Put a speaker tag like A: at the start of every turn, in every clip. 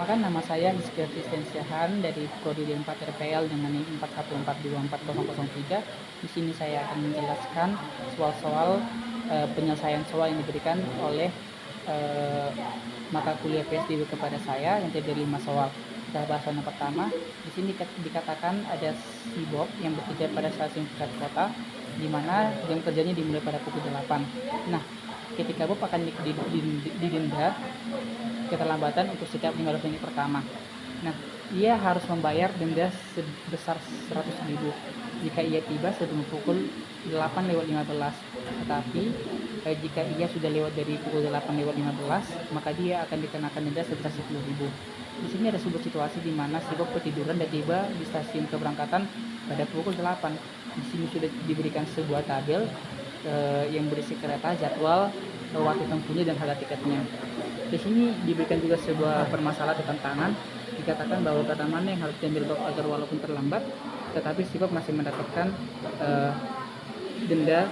A: Perkenalkan, nama saya Rizky Kristiansyah dari Prodi D4 RPL dengan NIM 41424003. Di sini saya akan menjelaskan soal-soal penyelesaian soal yang diberikan oleh mata kuliah PSDB kepada saya yang terdiri 5 soal. Kita bahas yang pertama. Di sini dikatakan ada si Bob yang bekerja pada stasiun pusat kota, di mana jam kerjanya dimulai pada pukul 8. Nah, ketika Bob akan didenda keterlambatan untuk setiap 15 menit pertama. Nah, ia harus membayar denda sebesar 100.000 jika ia tiba sebelum pukul 8:15. Tetapi jika ia sudah lewat dari pukul 8:15, maka dia akan dikenakan denda sebesar 10.000. Di sini ada sebuah situasi di mana si Bob ketiduran dan tiba di stasiun keberangkatan pada pukul 8. Di sini sudah diberikan sebuah tabel yang berisi kereta, jadwal, waktu tempuhnya, dan harga tiketnya. Di sini diberikan juga sebuah permasalahan atau tantangan. Dikatakan bahwa kata mana yang harus diambil Bob agar walaupun terlambat, tetapi si Bob masih mendapatkan denda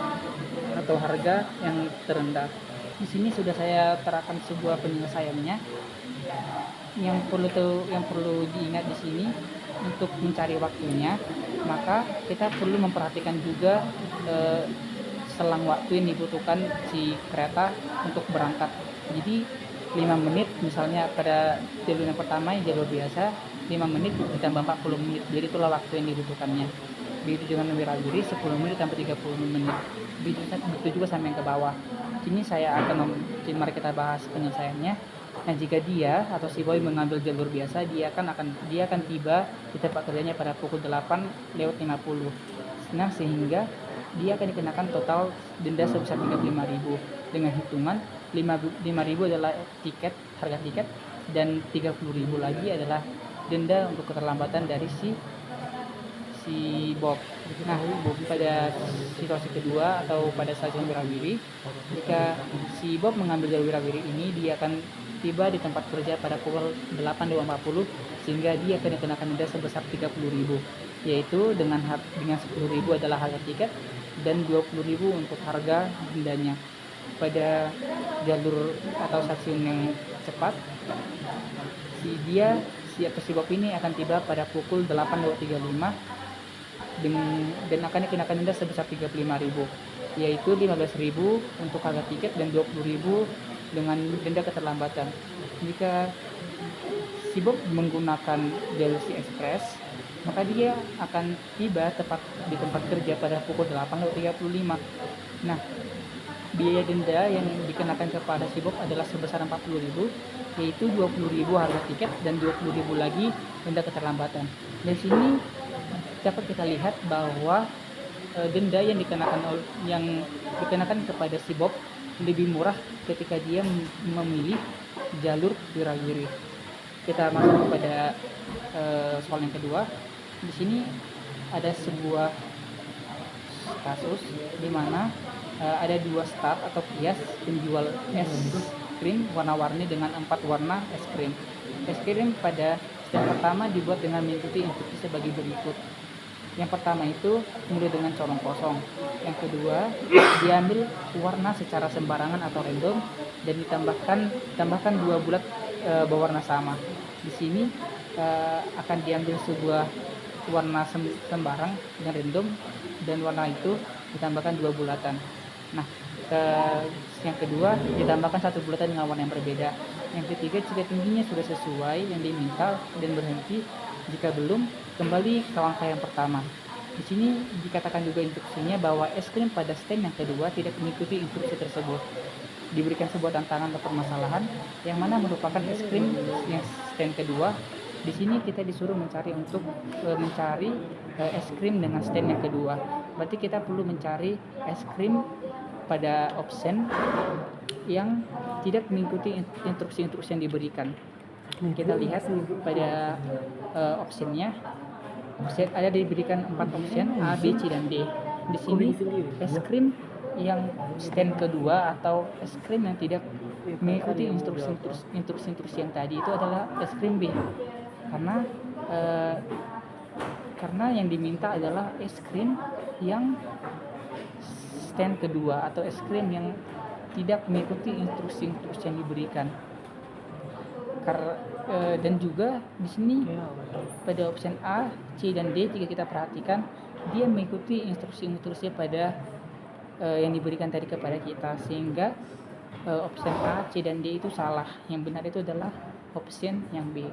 A: atau harga yang terendah. Di sini sudah saya terapkan sebuah penyelesaiannya. Yang perlu diingat di sini untuk mencari waktunya, maka kita perlu memperhatikan juga selang waktu yang dibutuhkan si kereta untuk berangkat. Jadi 5 menit misalnya pada jalur yang pertama yang jalur biasa 5 menit ditambah 40 menit, jadi itulah waktu yang dibutuhkannya. Begitu dengan wirawiri 10 menit tambah 30 menit, begitu juga sama yang ke bawah. Sini saya akan mari kita bahas penyelesaiannya. Nah, jika dia atau si boy mengambil jalur biasa, dia akan tiba di tempat kerjanya pada pukul 8:50. Nah, sehingga dia akan dikenakan total denda sebesar 35.000 dengan hitungan 5.000 adalah harga tiket, dan 30.000 lagi adalah denda untuk keterlambatan dari si Bob. Nah, pada situasi kedua atau pada stasiun wirawiri, jika si Bob mengambil jalur wirawiri ini, dia akan tiba di tempat kerja pada pukul 8:40, sehingga dia akan dikenakan denda sebesar 30.000, yaitu dengan 10.000 adalah harga tiket dan 20.000 untuk harga dendanya. Pada jalur atau stasiun yang cepat, si Bob ini akan tiba pada pukul 8:35 dan akan dikenakan denda sebesar 35.000, yaitu 15.000 untuk harga tiket dan 20.000 dengan denda keterlambatan. Jika si Bob menggunakan jalur si Express, maka dia akan tiba tepat di tempat kerja pada pukul 8:35. Nah, biaya denda yang dikenakan kepada si Bob adalah sebesar 40.000, yaitu 20.000 harga tiket dan 20.000 lagi denda keterlambatan. Dari sini dapat kita lihat bahwa denda yang dikenakan kepada si Bob lebih murah ketika dia memilih jalur wirawiri. Kita masuk kepada soal yang kedua. Di sini ada sebuah kasus di mana ada 2 staf atau kios penjual es krim warna-warni dengan 4 warna es krim. Es krim pada step pertama dibuat dengan mengikuti instruksi sebagai berikut. Yang pertama itu mulai dengan corong kosong. Yang kedua, diambil warna secara sembarangan atau random dan tambahkan 2 bulat berwarna sama. Di sini akan diambil sebuah warna sembarang dengan random dan warna itu ditambahkan 2 bulatan. Nah, yang kedua ditambahkan 1 bulatan dengan warna yang berbeda. Yang ketiga, jika tingginya sudah sesuai yang diminta dan berhenti, jika belum, kembali ke langkah yang pertama. Di sini dikatakan juga instruksinya bahwa es krim pada stand yang kedua tidak mengikuti instruksi tersebut. Diberikan sebuah tantangan atau permasalahan yang mana merupakan es krim yang stand kedua. Di sini kita disuruh mencari es krim dengan stand yang kedua. Berarti kita perlu mencari es krim pada option yang tidak mengikuti instruksi-instruksi yang diberikan. Kita lihat pada optionnya ada diberikan 4 option A, B, C, dan D. Di sini es krim yang stand kedua atau es krim yang tidak mengikuti instruksi yang tadi itu adalah es krim B, karena yang diminta adalah es krim yang stand kedua atau es krim yang tidak mengikuti instruksi yang diberikan. Dan juga di sini pada option A, C dan D jika kita perhatikan dia mengikuti instruksi-instruksi pada yang diberikan tadi kepada kita, sehingga option A, C dan D itu salah. Yang benar itu adalah option yang B.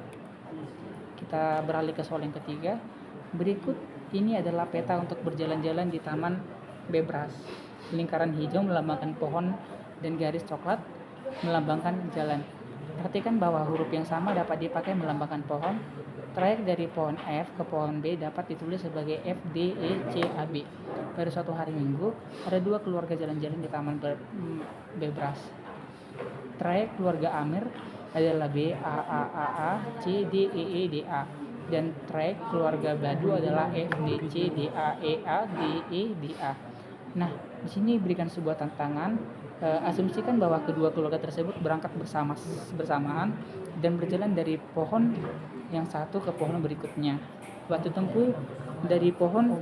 A: Kita beralih ke soal yang ketiga. Berikut ini adalah peta untuk berjalan-jalan di Taman Bebras. Lingkaran hijau melambangkan pohon dan garis coklat melambangkan jalan. Perhatikan bahwa huruf yang sama dapat dipakai melambangkan pohon. Trayek dari pohon F ke pohon B dapat ditulis sebagai F, D, E, C, A, B. Pada suatu hari Minggu, ada 2 keluarga jalan-jalan di Taman Bebras. Trayek keluarga Amir adalah B, A, C, D, E, D, A. Dan trayek keluarga Badu adalah F, D, C, D, A, D, E, D, A. Nah, di sini berikan sebuah tantangan. Asumsikan bahwa kedua keluarga tersebut berangkat bersamaan dan berjalan dari pohon yang satu ke pohon berikutnya. Waktu tempuh dari pohon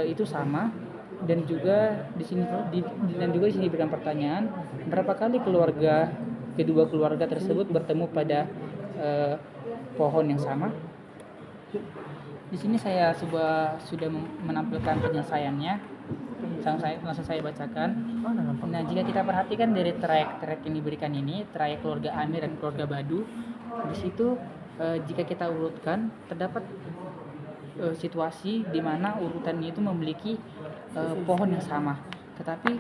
A: itu sama, dan juga di sini diberikan pertanyaan, berapa kali kedua keluarga tersebut bertemu pada pohon yang sama. Di sini saya sudah menampilkan penyelesaiannya. Langsung saya bacakan. Nah, jika kita perhatikan dari trayek yang diberikan ini, trayek keluarga Amir dan keluarga Badu, di situ jika kita urutkan terdapat situasi di mana urutannya itu memiliki pohon yang sama. Tetapi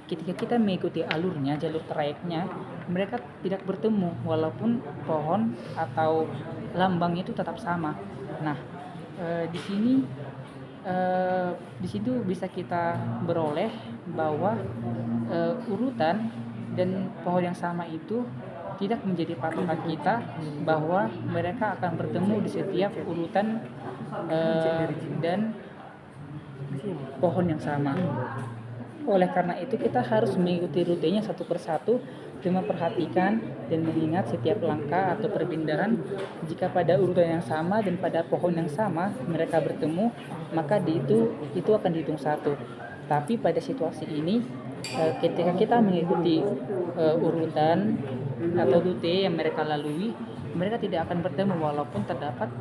A: ketika kita mengikuti jalur trayeknya, mereka tidak bertemu walaupun pohon atau lambang itu tetap sama. Nah, di situ bisa kita beroleh bahwa urutan dan pohon yang sama itu tidak menjadi patokan kita bahwa mereka akan bertemu di setiap urutan dan pohon yang sama. Oleh karena itu kita harus mengikuti rutenya satu persatu dengan memperhatikan dan mengingat setiap langkah atau perpindahan. Jika pada urutan yang sama dan pada pohon yang sama mereka bertemu, maka itu akan dihitung satu. Tapi pada situasi ini ketika kita mengikuti urutan atau rute yang mereka lalui, mereka tidak akan bertemu walaupun terdapat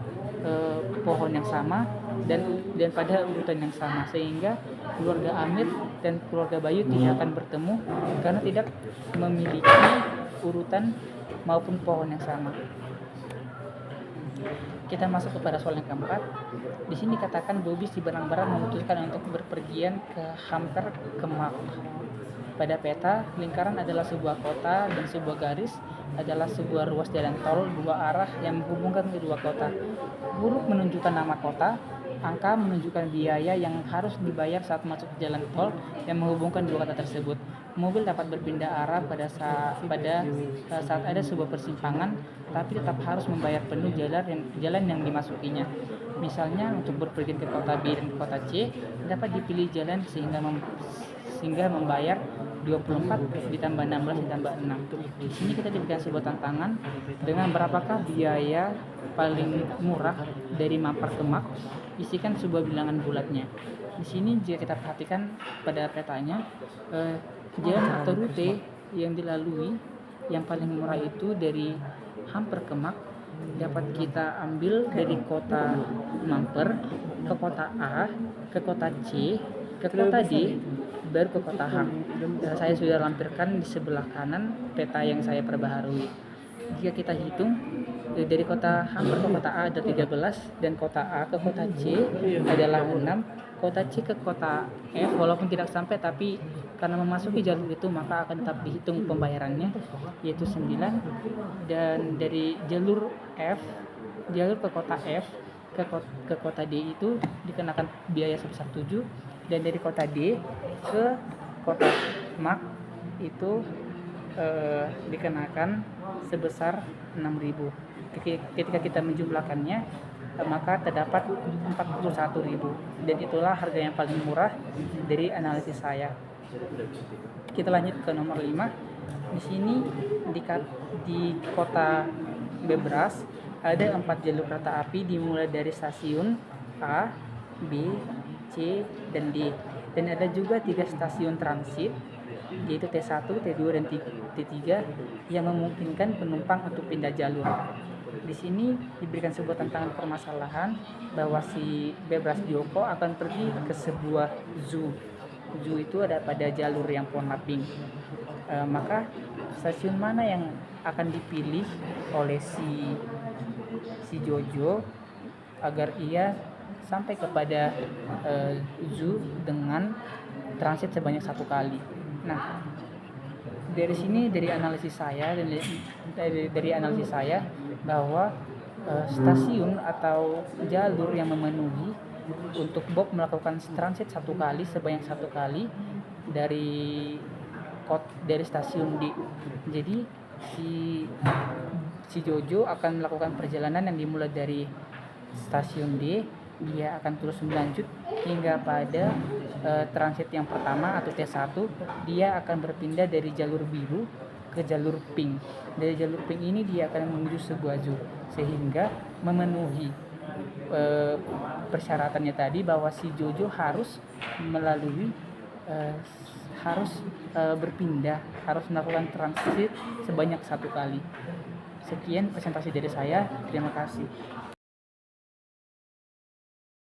A: pohon yang sama dan pada urutan yang sama, sehingga keluarga Amir dan keluarga Bayu tidak akan bertemu karena tidak memiliki urutan maupun pohon yang sama. Kita masuk kepada soal yang keempat. Di sini katakan Bobis si barang-barang memutuskan untuk berpergian ke Hamper Kemak. Pada peta, lingkaran adalah sebuah kota dan sebuah garis adalah sebuah ruas jalan tol 2 arah yang menghubungkan kedua kota. Huruf menunjukkan nama kota, angka menunjukkan biaya yang harus dibayar saat masuk ke jalan tol yang menghubungkan dua kota tersebut. Mobil dapat berpindah arah pada saat ada sebuah persimpangan, tapi tetap harus membayar penuh jalan yang dimasukinya. Misalnya untuk berpergian ke kota B dan ke kota C, dapat dipilih jalan sehingga membayar 24 ditambah 16 ditambah 6. Di sini kita diberikan sebuah tantangan dengan berapakah biaya paling murah dari Mampar ke Mak. Isikan sebuah bilangan bulatnya. Di sini jika kita perhatikan pada petanya, jalan atau rute yang dilalui yang paling murah itu dari Hamper ke Mak dapat kita ambil dari kota Mampar ke kota A, ke kota C, ke kota D, baru ke kota H. Saya sudah lampirkan di sebelah kanan peta yang saya perbaharui. Jika kita hitung dari kota Hamper ke kota A ada 13 dan kota A ke kota C adalah 6, kota C ke kota F walaupun tidak sampai tapi karena memasuki jalur itu maka akan tetap dihitung pembayarannya yaitu 9, dan dari jalur ke kota F ke kota D itu dikenakan biaya sebesar 7, dan dari kota D ke kota Mak itu dikenakan sebesar 6.000. Ketika kita menjumlahkannya maka terdapat 41.000, dan itulah harga yang paling murah dari analisis saya. Kita lanjut ke nomor 5. Di sini di kota Bebras ada 4 jalur kereta api dimulai dari stasiun A, B, C, dan D, dan ada juga 3 stasiun transit yaitu T1, T2, dan T3 yang memungkinkan penumpang untuk pindah jalur. Di sini diberikan sebuah tantangan permasalahan bahwa si Bebras Joko akan pergi ke sebuah zoo. Zoo itu ada pada jalur yang warna pink. Maka stasiun mana yang akan dipilih oleh si Jojo agar ia sampai kepada zoo dengan transit sebanyak 1 kali. Nah, dari sini dari analisis saya dari analisis saya bahwa stasiun atau jalur yang memenuhi untuk Bob melakukan transit 1 kali sebanyak 1 kali dari dari stasiun D. Jadi si si Jojo akan melakukan perjalanan yang dimulai dari stasiun D, dia akan terus berlanjut hingga pada transit yang pertama atau T1. Dia akan berpindah dari jalur biru ke jalur pink. Dari jalur pink ini dia akan menuju sebuah zoo, sehingga memenuhi persyaratannya tadi bahwa si Jojo harus melalui berpindah, harus melakukan transit sebanyak 1 kali. Sekian presentasi dari saya, terima kasih.